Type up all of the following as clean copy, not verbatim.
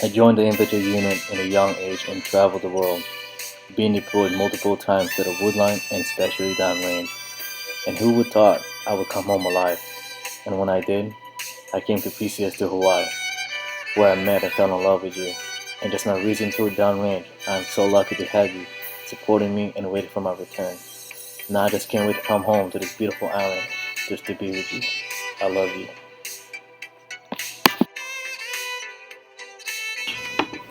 I joined the infantry unit in a young age and traveled the world, being deployed multiple times to the woodline and especially downrange. And who would thought I would come home alive? And when I did, I came to PCS to Hawaii, where I met and fell in love with you. And just my recent tour downrange, I am so lucky to have you supporting me and waiting for my return. Now I just can't wait to come home to this beautiful island just to be with you. I love you.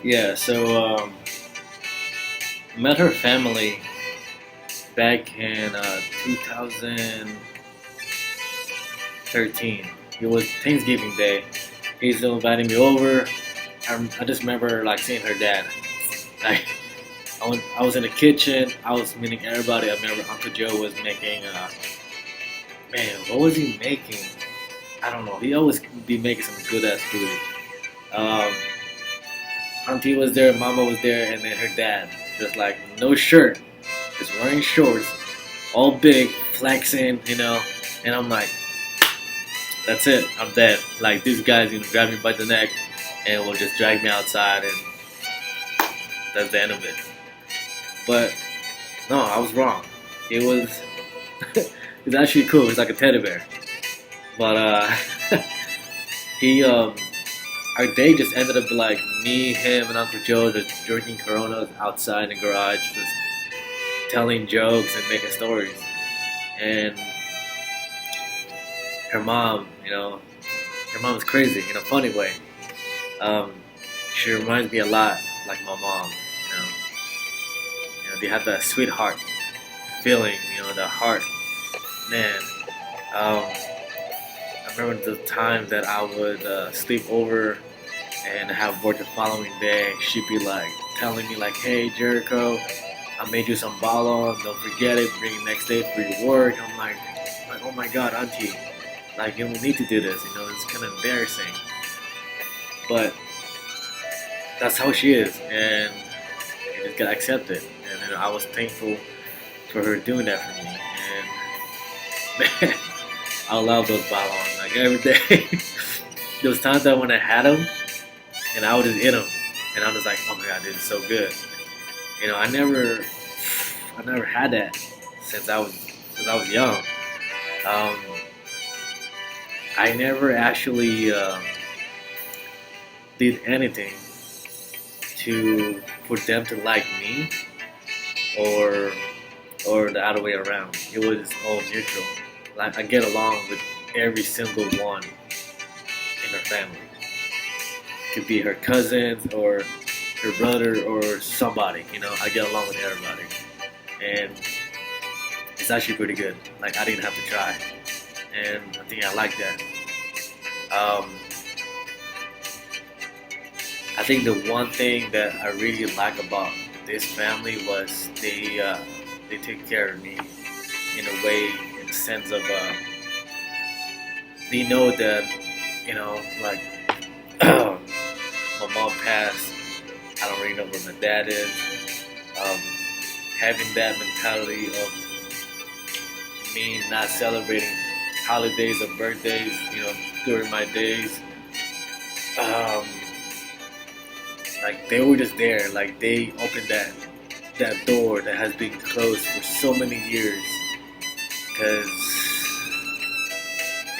Yeah, so met her family back in 2013. It was Thanksgiving Day. Hazel invited me over. I just remember like seeing her dad. Like I was in the kitchen. I was meeting everybody. I remember Uncle Joe was making. Man, what was he making? I don't know. He always be making some good ass food. Um, Auntie was there, Mama was there, and then her dad. Just like no shirt, just wearing shorts, all big, flexing, And I'm like, that's it. I'm dead. Like these guys gonna grab me by the neck and will just drag me outside, and that's the end of it. But no, I was wrong. It was it's actually cool. It's like a teddy bear. But he our day just ended up like me, him, and Uncle Joe just drinking Coronas outside in the garage, just telling jokes and making stories. And her mom, her mom's crazy in a funny way. Um, she reminds me a lot like my mom. They have that sweetheart feeling. The heart. Man, I remember the time that I would sleep over and have work the following day. She'd be like telling me like, "Hey, Jerricho, I made you some balon. Don't forget it. Bring it next day for your work." I'm like, oh my God, Auntie, like you don't need to do this. It's kind of embarrassing, but that's how she is, and you just gotta accept it. And I was thankful for her doing that for me. And man, I love those balons like every day. Those times that when I had them, and I would just eat them, and I'm just like, oh my God, this is so good. I never had that since I was young. Um, I never actually did anything to for them to like me, or the other way around. It was all mutual. Like I get along with every single one in her family. It could be her cousins or her brother or somebody. I get along with everybody, and it's actually pretty good. Like I didn't have to try, and I think I like that. Um, I think the one thing that I really like about this family was they take care of me in a way, in the sense of they know that like my mom passed. I don't really know where my dad is. Um, Having that mentality of me not celebrating holidays or birthdays, during my days. Um, like they were just there. Like they opened that door that has been closed for so many years. Because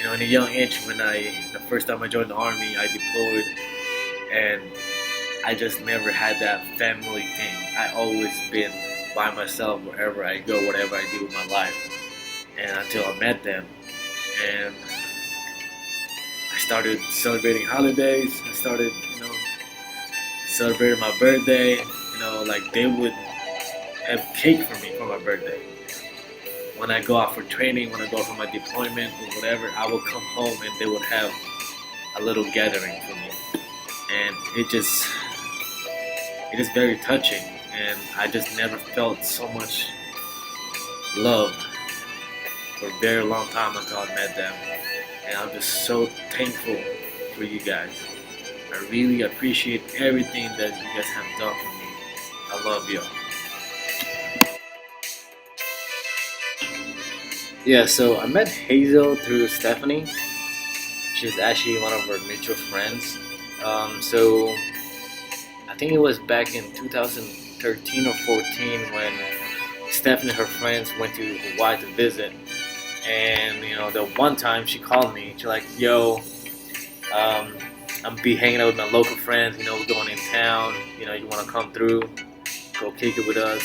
in a young age, the first time I joined the army, I deployed, and I just never had that family thing. I always been by myself wherever I go, whatever I do with my life, and until I met them, and I started celebrating holidays. I started, celebrating my birthday. Like they would have cake for me for my birthday. When I go out for training, when I go for my deployment or whatever, I would come home and they would have a little gathering for me, and it is very touching. And I just never felt so much love for a very long time until I met them. And I'm just so thankful for you guys. I really appreciate everything that you guys have done for me. I love you. Yeah, so I met Hazel through Stephanie. She's actually one of our mutual friends. So think it was back in 2013 or 14 when Stephanie and her friends went to Hawaii to visit. And the one time she called me, she's like, "Yo, I'm be hanging out with my local friends. We're going in town. You want to come through, go kick it with us.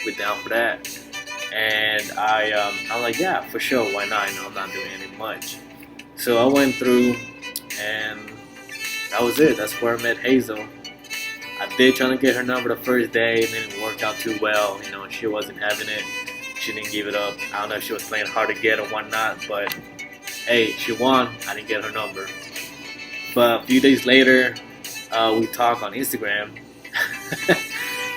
We're down for that." And I'm like, "Yeah, for sure. Why not? I'm not doing anything much." So I went through, and that was it. That's where I met Hazel. I did try to get her number the first day, and it didn't work out too well. She wasn't having it. She didn't give it up. I don't know if she was playing hard to get or whatnot, but hey, she won. I didn't get her number. But a few days later, we talked on Instagram,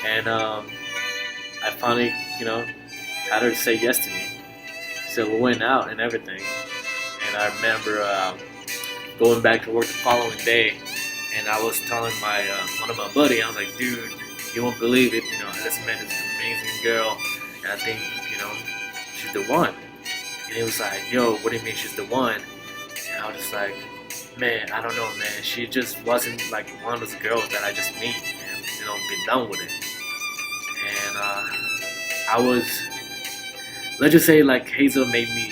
and I finally, had her say yes to me. So we went out and everything. And I remember going back to work the following day, and I was telling my one of my buddies, I was like, "Dude, you won't believe it. I just met this amazing girl, and I think, she's the one." And he was like, "Yo, what do you mean she's the one?" And I was just like, "Man, I don't know, man. She just wasn't like one of those girls that I just meet and be done with it." And I was, let's just say, like, Hazel made me,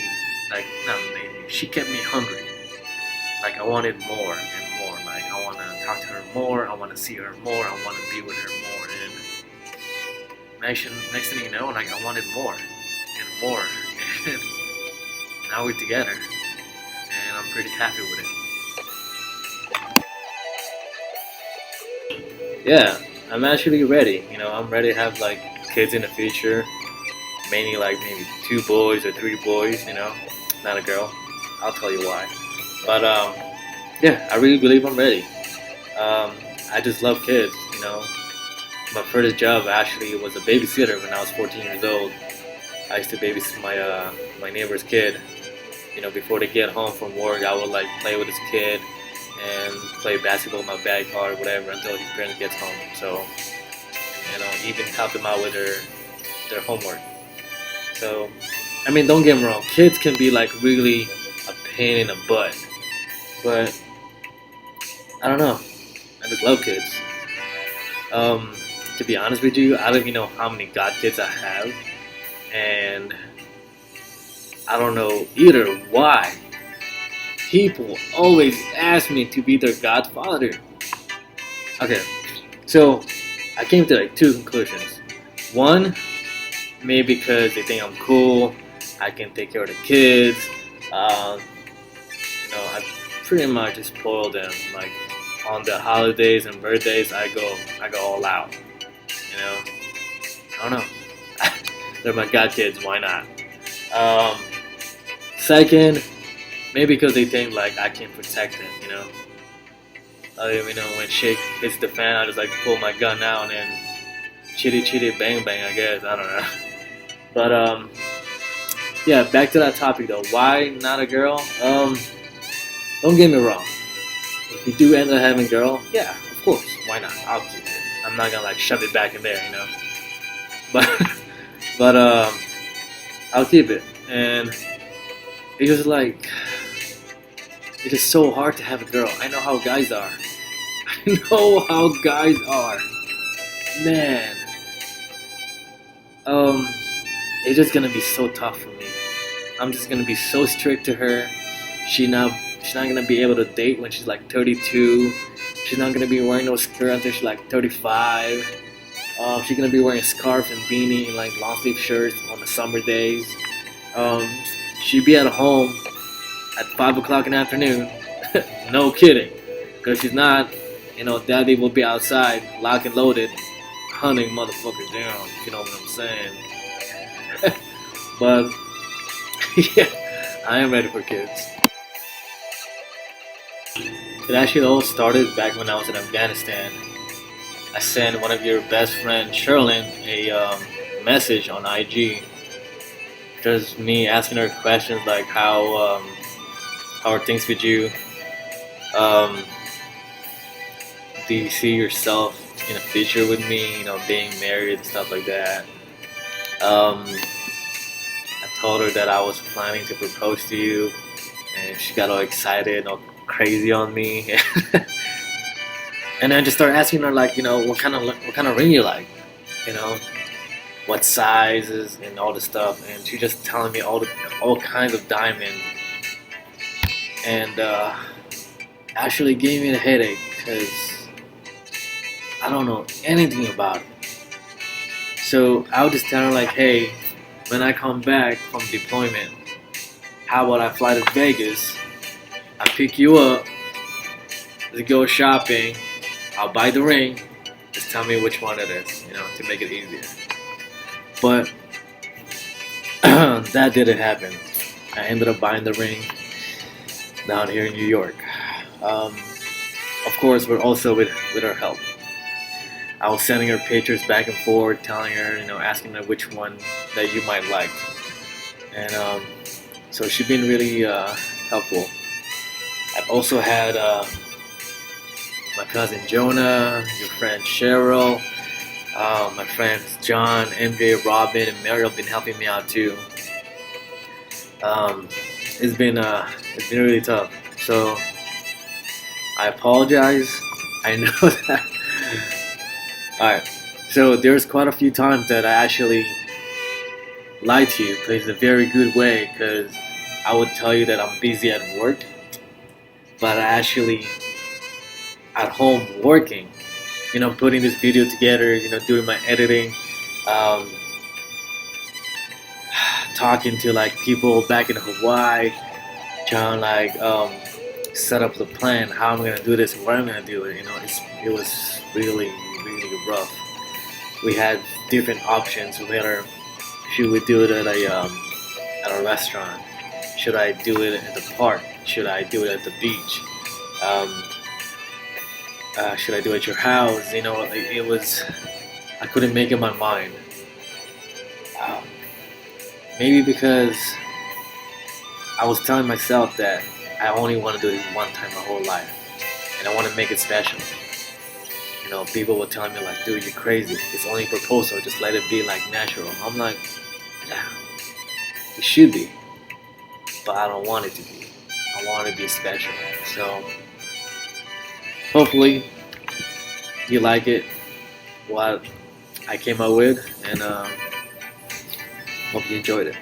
like, not made me. She kept me hungry. Like, I wanted more and more. Like, I want to talk to her more. I want to see her more. I want to be with her more. And next thing you know, like, I wanted more and more. And now we're together, and I'm pretty happy with it. Yeah, I'm actually ready. I'm ready to have like kids in the future. Mainly like maybe 2 boys or 3 boys. Not a girl. I'll tell you why. But yeah, I really believe I'm ready. I just love kids. My first job actually was a babysitter when I was 14 years old. I used to babysit my neighbor's kid. Before they get home from work, I would like play with this kid and play basketball in my backyard or whatever until his parents gets home. So, even help them out with their homework. So, I mean, don't get me wrong, kids can be like really a pain in the butt, but I don't know. I just love kids. To be honest with you, I don't even know how many godkids I have, and I don't know either why people always ask me to be their godfather. Okay, so I came to like 2 conclusions. One, maybe because they think I'm cool, I can take care of the kids. I pretty much just spoil them. Like on the holidays and birthdays, I go all out. I don't know. They're my god kids. Why not? Second, maybe because they think like I can protect them. When shit hits the fan, I just like pull my gun out and then chitty chitty bang bang. I guess I don't know. But yeah. Back to that topic though. Why not a girl? Don't get me wrong. If you do end up having a girl, yeah, of course. Why not? I'll keep it. I'm not gonna like shove it back in there, But I'll keep it. And it's just like it is so hard to have a girl. I know how guys are. I know how guys are. Man. It's just gonna be so tough for me. I'm just gonna be so strict to her. She's not gonna be able to date when she's like 32. She's not gonna be wearing no skirt until she's like 35. She's gonna be wearing a scarf and beanie and like long sleeve shirts on the summer days. She'd be at home at 5 o'clock in the afternoon. No kidding. Because she's not, daddy will be outside, lock and loaded, hunting motherfuckers down, if you know what I'm saying. But, yeah, I am ready for kids. It actually all started back when I was in Afghanistan. I sent one of your best friend, Sherilyn, a message on IG. Just me asking her questions like how are things with you? Do you see yourself in the future with me? Being married and stuff like that. I told her that I was planning to propose to you, and she got all excited, all crazy on me. And I just started asking her like, what kind of ring you like, you know, what sizes and all this stuff, and she just telling me all kinds of diamonds, and actually gave me a headache because I don't know anything about it. So I would just tell her like, hey, when I come back from deployment, how about I fly to Vegas? I pick you up. Let's go shopping. I'll buy the ring. Just tell me which one it is, to make it easier. But that didn't happen. I ended up buying the ring down here in New York. Of course, but also with her help. I was sending her pictures back and forth, telling her, asking her which one that you might like. And so she's been really helpful. I've also had my cousin Jonah, your friend Cheryl, my friends John, MJ, Robin, and Mary have been helping me out too. It's been really tough. So I apologize. I know that. Alright, so there's quite a few times that I actually lied to you, but it's a very good way, because I would tell you that I'm busy at work, but I actually at home working, putting this video together, doing my editing, talking to like people back in Hawaii, trying like set up the plan, how I'm gonna do this, where I'm gonna do it. It was really rough. We had different options. Whether should we do it at a restaurant? Should I do it at the park? Should I do it at the beach? Should I do it at your house? It was. I couldn't make up my mind. Maybe because I was telling myself that I only want to do this one time my whole life, and I want to make it special. People were telling me like, dude, you're crazy. It's only a proposal. Just let it be like natural. I'm like, yeah, it should be, but I don't want it to be. I want it to be special. So hopefully you like it, what I came up with, and hope you enjoyed it.